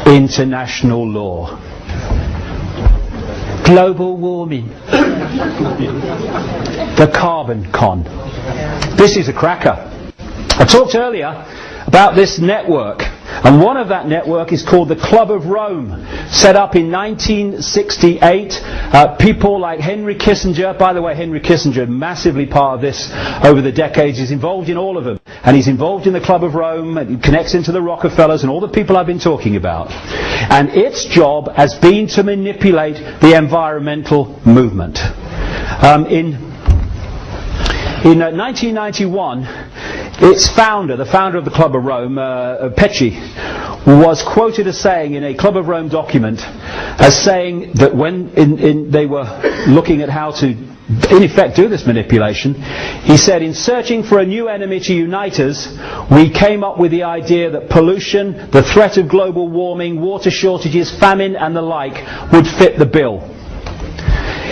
international law. Global warming. The carbon con. This is a cracker. I talked earlier about this network, and one of that network is called the Club of Rome, set up in 1968. People like Henry Kissinger, by the way, Henry Kissinger, massively part of this over the decades, is involved in all of them, and he's involved in the Club of Rome, and connects into the Rockefellers and all the people I've been talking about. And its job has been to manipulate the environmental movement. In 1991, its founder, the founder of the Club of Rome, Pecci, was quoted as saying in a Club of Rome document, as saying that when they were looking at how to, in effect, do this manipulation, he said, in searching for a new enemy to unite us, we came up with the idea that pollution, the threat of global warming, water shortages, famine and the like would fit the bill.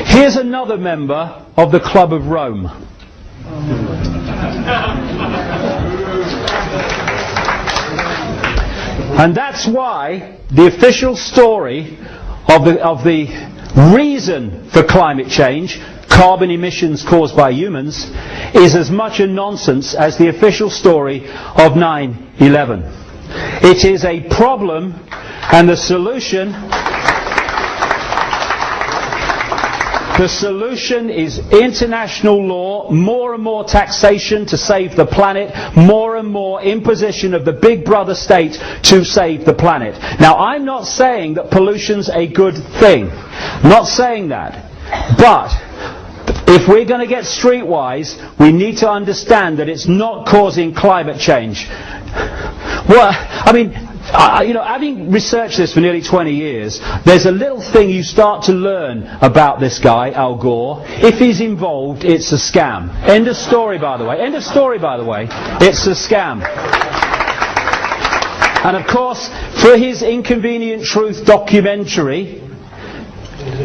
Here's another member of the Club of Rome. And that's why the official story of the reason for climate change, carbon emissions caused by humans, is as much a nonsense as the official story of 9/11. It is a problem, and the solution is international law, more and more taxation to save the planet, more and more imposition of the big brother state to save the planet. Now, I'm not saying that pollution's a good thing. I'm not saying that. But if we're going to get streetwise, we need to understand that it's not causing climate change. Well, I mean, having researched this for nearly 20 years, there's a little thing you start to learn about this guy, Al Gore. If he's involved, it's a scam. End of story, by the way. End of story, by the way. It's a scam. And of course, for his Inconvenient Truth documentary,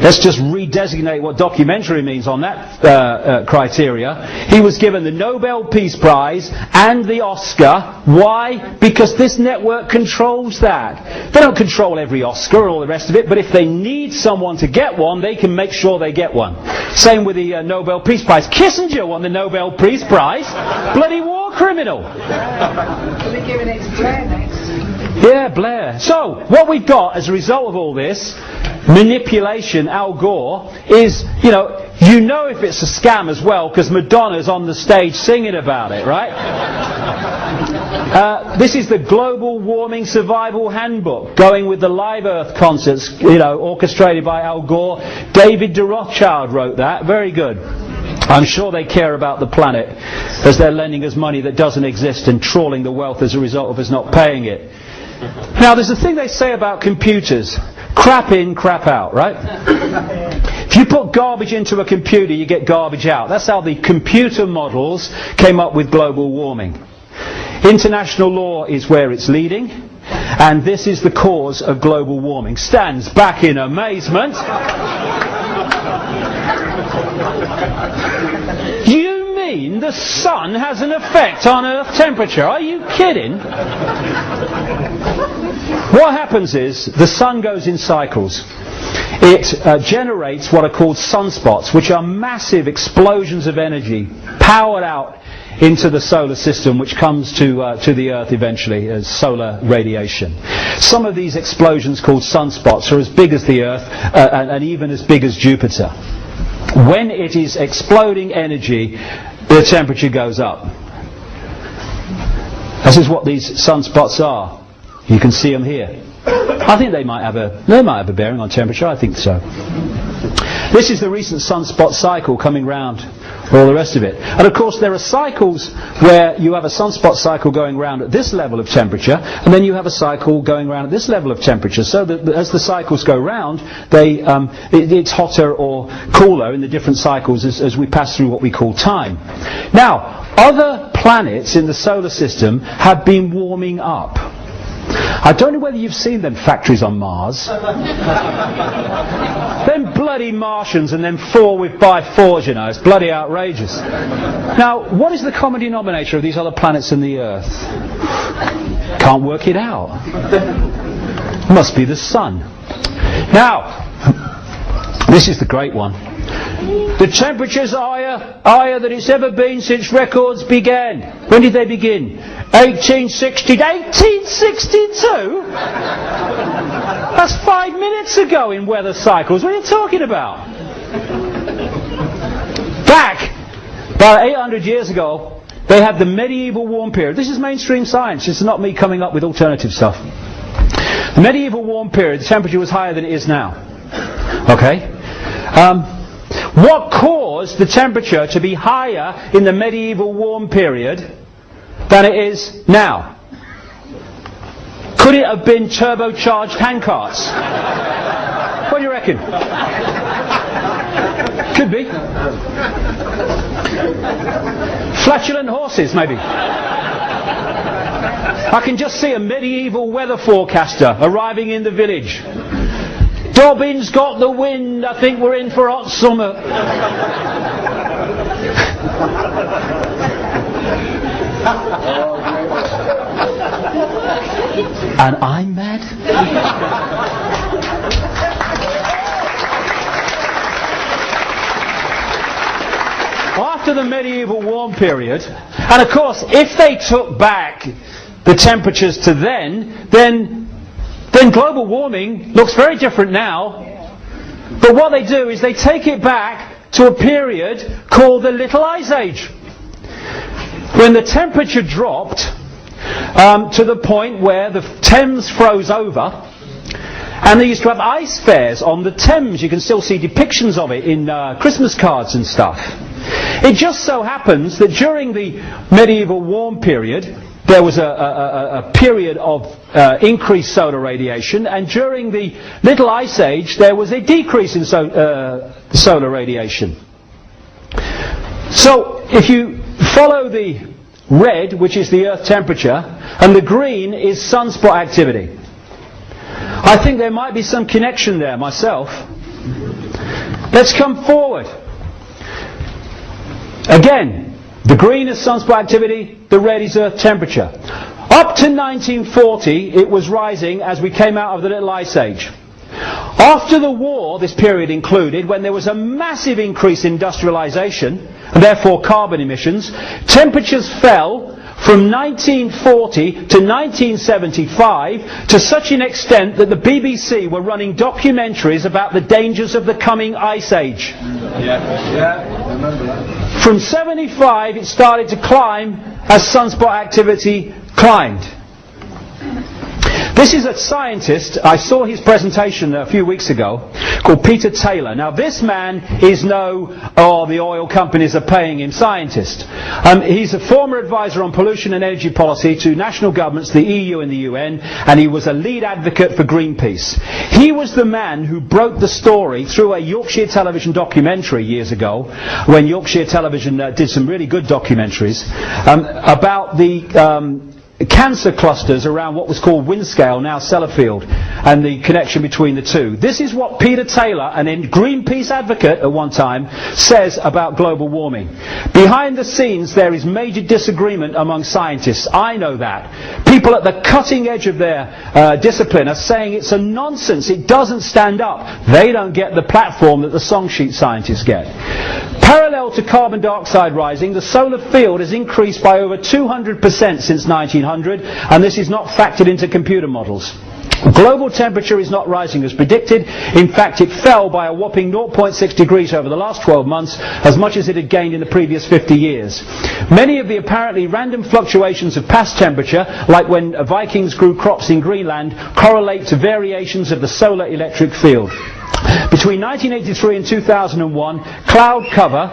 let's just redesignate what documentary means on that criteria. He was given the Nobel Peace Prize and the Oscar. Why? Because this network controls that. They don't control every Oscar and all the rest of it, but if they need someone to get one, they can make sure they get one. Same with the Nobel Peace Prize. Kissinger won the Nobel Peace Prize. Bloody war criminal. They're giving it to Blair next. Yeah, Blair. So, what we've got as a result of all this manipulation, Al Gore, is, you know if it's a scam as well, because Madonna's on the stage singing about it, right? This is the Global Warming Survival Handbook, going with the Live Earth concerts, orchestrated by Al Gore. David de Rothschild wrote that. Very good. I'm sure they care about the planet, as they're lending us money that doesn't exist and trawling the wealth as a result of us not paying it. Now, there's a thing they say about computers. Crap in, crap out, right? If you put garbage into a computer, you get garbage out. That's how the computer models came up with global warming. International law is where it's leading, and this is the cause of global warming. Stands back in amazement. You mean the sun has an effect on Earth temperature? Are you kidding? What happens is the sun goes in cycles. It generates what are called sunspots, which are massive explosions of energy powered out into the solar system, which comes to the Earth eventually as solar radiation. Some of these explosions, called sunspots, are as big as the Earth and even as big as Jupiter. When it is exploding energy, the temperature goes up. This is what these sunspots are. You can see them here. I think they might have a bearing on temperature. I think so. This is the recent sunspot cycle coming round, all the rest of it. And of course there are cycles where you have a sunspot cycle going round at this level of temperature, and then you have a cycle going round at this level of temperature. So that as the cycles go round, it's hotter or cooler in the different cycles as we pass through what we call time. Now, other planets in the solar system have been warming up. I don't know whether you've seen them factories on Mars. Them bloody Martians and them 4x4s, it's bloody outrageous. Now, what is the common denominator of these other planets and the Earth? Can't work it out. Must be the sun. Now, this is the great one. The temperature's higher than it's ever been since records began. When did they begin? 1862? That's 5 minutes ago in weather cycles. What are you talking about? Back about 800 years ago, they had the medieval warm period. This is mainstream science. This is not me coming up with alternative stuff. The medieval warm period, the temperature was higher than it is now. Okay? What caused the temperature to be higher in the medieval warm period than it is now? Could it have been turbocharged handcarts? What do you reckon? Could be. Flatulent horses, maybe. I can just see a medieval weather forecaster arriving in the village. Dobbin's got the wind, I think we're in for hot summer. And I'm mad? After the medieval warm period, and of course if they took back the temperatures to then global warming looks very different now. But what they do is they take it back to a period called the Little Ice Age, when the temperature dropped to the point where the Thames froze over, and they used to have ice fairs on the Thames. You can still see depictions of it in Christmas cards and stuff. It just so happens that during the medieval warm period there was a period of increased solar radiation, and during the Little Ice Age there was a decrease in solar radiation. So if you follow the red, which is the Earth temperature, and the green is sunspot activity, I think there might be some connection there myself. Let's come forward. Again, the green is sunspot activity, the red is Earth temperature. Up to 1940 it was rising as we came out of the Little Ice Age. After the war, this period included, when there was a massive increase in industrialisation, and therefore carbon emissions, temperatures fell from 1940 to 1975 to such an extent that the BBC were running documentaries about the dangers of the coming Ice Age. From 75 it started to climb as sunspot activity climbed. This is a scientist, I saw his presentation a few weeks ago, called Peter Taylor. Now this man is the oil companies are paying him scientist. He's a former advisor on pollution and energy policy to national governments, the EU and the UN, and he was a lead advocate for Greenpeace. He was the man who broke the story through a Yorkshire television documentary years ago, when Yorkshire television did some really good documentaries, about the cancer clusters around what was called Windscale, now Sellafield, and the connection between the two. This is what Peter Taylor, an Greenpeace advocate at one time, says about global warming. Behind the scenes there is major disagreement among scientists. I know that. People at the cutting edge of their discipline are saying it's a nonsense, it doesn't stand up. They don't get the platform that the song sheet scientists get. Parallel to carbon dioxide rising, the solar field has increased by over 200% since 1900, and this is not factored into computer models. Global temperature is not rising as predicted. In fact, it fell by a whopping 0.6 degrees over the last 12 months, as much as it had gained in the previous 50 years. Many of the apparently random fluctuations of past temperature, like when Vikings grew crops in Greenland, correlate to variations of the solar electric field. Between 1983 and 2001, cloud cover,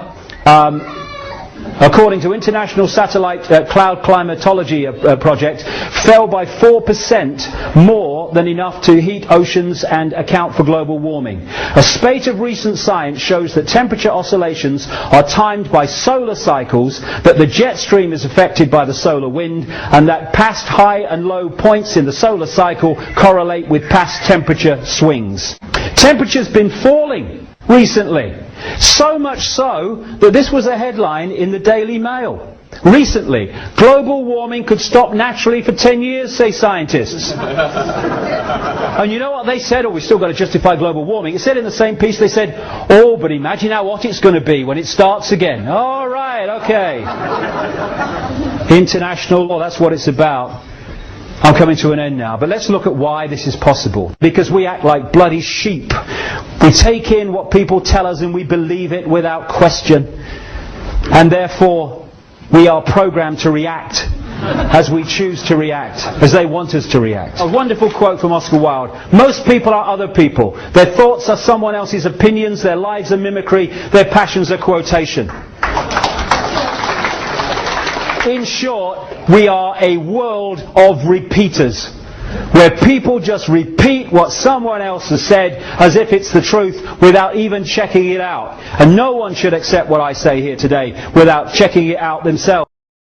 according to International Satellite Cloud Climatology Project, fell by 4% more than enough to heat oceans and account for global warming. A spate of recent science shows that temperature oscillations are timed by solar cycles, that the jet stream is affected by the solar wind, and that past high and low points in the solar cycle correlate with past temperature swings. Temperature's been falling recently. So much so that this was a headline in the Daily Mail. Recently, global warming could stop naturally for 10 years, say scientists. And you know what they said? Oh, we've still got to justify global warming. It said in the same piece, they said, oh, but imagine how hot it's going to be when it starts again. All right, okay. International law, that's what it's about. I'm coming to an end now, but let's look at why this is possible. Because we act like bloody sheep. We take in what people tell us and we believe it without question. And therefore, we are programmed to react as we choose to react, as they want us to react. A wonderful quote from Oscar Wilde. Most people are other people. Their thoughts are someone else's opinions, their lives are mimicry, their passions are quotation. In short, we are a world of repeaters, where people just repeat what someone else has said as if it's the truth without even checking it out. And no one should accept what I say here today without checking it out themselves.